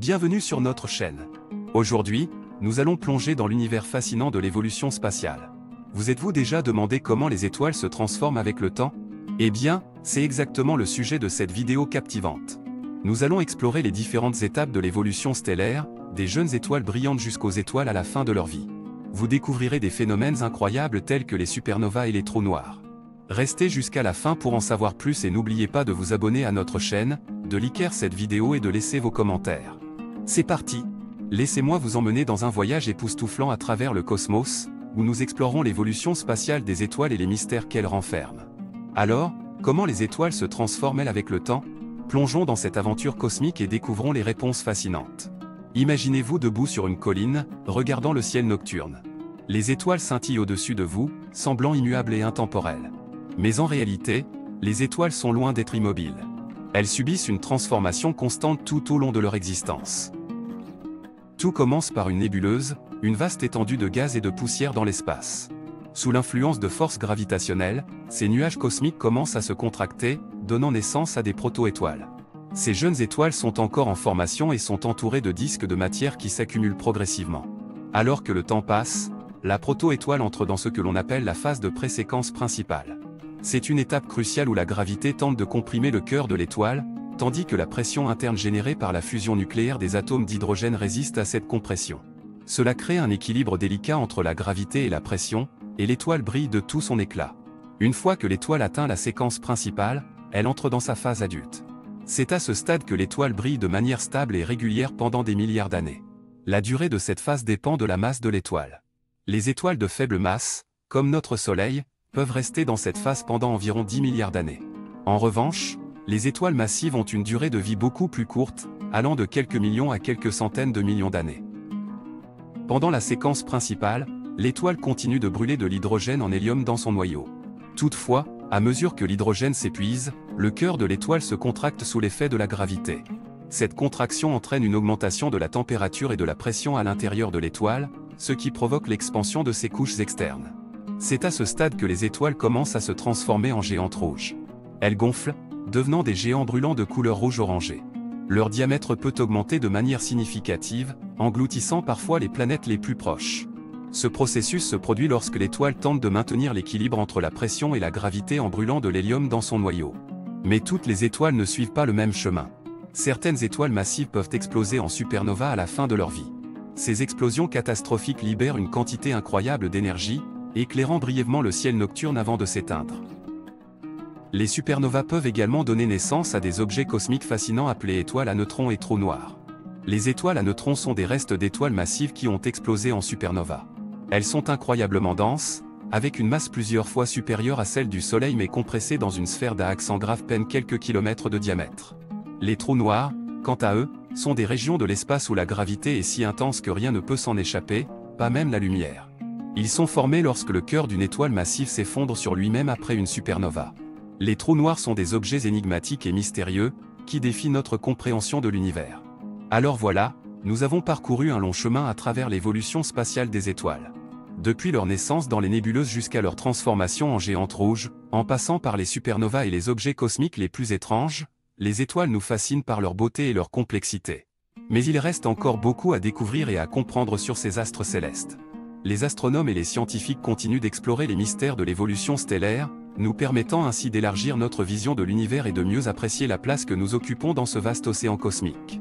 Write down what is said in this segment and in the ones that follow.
Bienvenue sur notre chaîne. Aujourd'hui, nous allons plonger dans l'univers fascinant de l'évolution spatiale. Vous êtes-vous déjà demandé comment les étoiles se transforment avec le temps? Eh bien, c'est exactement le sujet de cette vidéo captivante. Nous allons explorer les différentes étapes de l'évolution stellaire, des jeunes étoiles brillantes jusqu'aux étoiles à la fin de leur vie. Vous découvrirez des phénomènes incroyables tels que les supernovas et les trous noirs. Restez jusqu'à la fin pour en savoir plus et n'oubliez pas de vous abonner à notre chaîne, de liker cette vidéo et de laisser vos commentaires. C'est parti! Laissez-moi vous emmener dans un voyage époustouflant à travers le cosmos, où nous explorons l'évolution spatiale des étoiles et les mystères qu'elles renferment. Alors, comment les étoiles se transforment-elles avec le temps? Plongeons dans cette aventure cosmique et découvrons les réponses fascinantes. Imaginez-vous debout sur une colline, regardant le ciel nocturne. Les étoiles scintillent au-dessus de vous, semblant immuables et intemporelles. Mais en réalité, les étoiles sont loin d'être immobiles. Elles subissent une transformation constante tout au long de leur existence. Tout commence par une nébuleuse, une vaste étendue de gaz et de poussière dans l'espace. Sous l'influence de forces gravitationnelles, ces nuages cosmiques commencent à se contracter, donnant naissance à des proto-étoiles. Ces jeunes étoiles sont encore en formation et sont entourées de disques de matière qui s'accumulent progressivement. Alors que le temps passe, la proto-étoile entre dans ce que l'on appelle la phase de préséquence principale. C'est une étape cruciale où la gravité tente de comprimer le cœur de l'étoile, tandis que la pression interne générée par la fusion nucléaire des atomes d'hydrogène résiste à cette compression. Cela crée un équilibre délicat entre la gravité et la pression, et l'étoile brille de tout son éclat. Une fois que l'étoile atteint la séquence principale, elle entre dans sa phase adulte. C'est à ce stade que l'étoile brille de manière stable et régulière pendant des milliards d'années. La durée de cette phase dépend de la masse de l'étoile. Les étoiles de faible masse, comme notre Soleil, peuvent rester dans cette phase pendant environ 10 milliards d'années. En revanche, les étoiles massives ont une durée de vie beaucoup plus courte, allant de quelques millions à quelques centaines de millions d'années. Pendant la séquence principale, l'étoile continue de brûler de l'hydrogène en hélium dans son noyau. Toutefois, à mesure que l'hydrogène s'épuise, le cœur de l'étoile se contracte sous l'effet de la gravité. Cette contraction entraîne une augmentation de la température et de la pression à l'intérieur de l'étoile, ce qui provoque l'expansion de ses couches externes. C'est à ce stade que les étoiles commencent à se transformer en géantes rouges. Elles gonflent, devenant des géants brûlants de couleur rouge-orangé. Leur diamètre peut augmenter de manière significative, engloutissant parfois les planètes les plus proches. Ce processus se produit lorsque l'étoile tente de maintenir l'équilibre entre la pression et la gravité en brûlant de l'hélium dans son noyau. Mais toutes les étoiles ne suivent pas le même chemin. Certaines étoiles massives peuvent exploser en supernova à la fin de leur vie. Ces explosions catastrophiques libèrent une quantité incroyable d'énergie, éclairant brièvement le ciel nocturne avant de s'éteindre. Les supernovas peuvent également donner naissance à des objets cosmiques fascinants appelés étoiles à neutrons et trous noirs. Les étoiles à neutrons sont des restes d'étoiles massives qui ont explosé en supernova. Elles sont incroyablement denses, avec une masse plusieurs fois supérieure à celle du Soleil mais compressée dans une sphère d'axes en graves-peine quelques kilomètres de diamètre. Les trous noirs, quant à eux, sont des régions de l'espace où la gravité est si intense que rien ne peut s'en échapper, pas même la lumière. Ils sont formés lorsque le cœur d'une étoile massive s'effondre sur lui-même après une supernova. Les trous noirs sont des objets énigmatiques et mystérieux, qui défient notre compréhension de l'univers. Alors voilà, nous avons parcouru un long chemin à travers l'évolution spatiale des étoiles. Depuis leur naissance dans les nébuleuses jusqu'à leur transformation en géantes rouges, en passant par les supernovas et les objets cosmiques les plus étranges, les étoiles nous fascinent par leur beauté et leur complexité. Mais il reste encore beaucoup à découvrir et à comprendre sur ces astres célestes. Les astronomes et les scientifiques continuent d'explorer les mystères de l'évolution stellaire, nous permettant ainsi d'élargir notre vision de l'univers et de mieux apprécier la place que nous occupons dans ce vaste océan cosmique.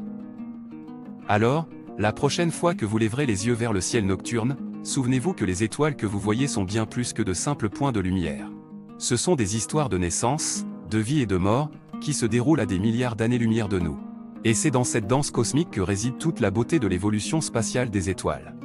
Alors, la prochaine fois que vous lèverez les yeux vers le ciel nocturne, souvenez-vous que les étoiles que vous voyez sont bien plus que de simples points de lumière. Ce sont des histoires de naissance, de vie et de mort, qui se déroulent à des milliards d'années-lumière de nous. Et c'est dans cette danse cosmique que réside toute la beauté de l'évolution spatiale des étoiles.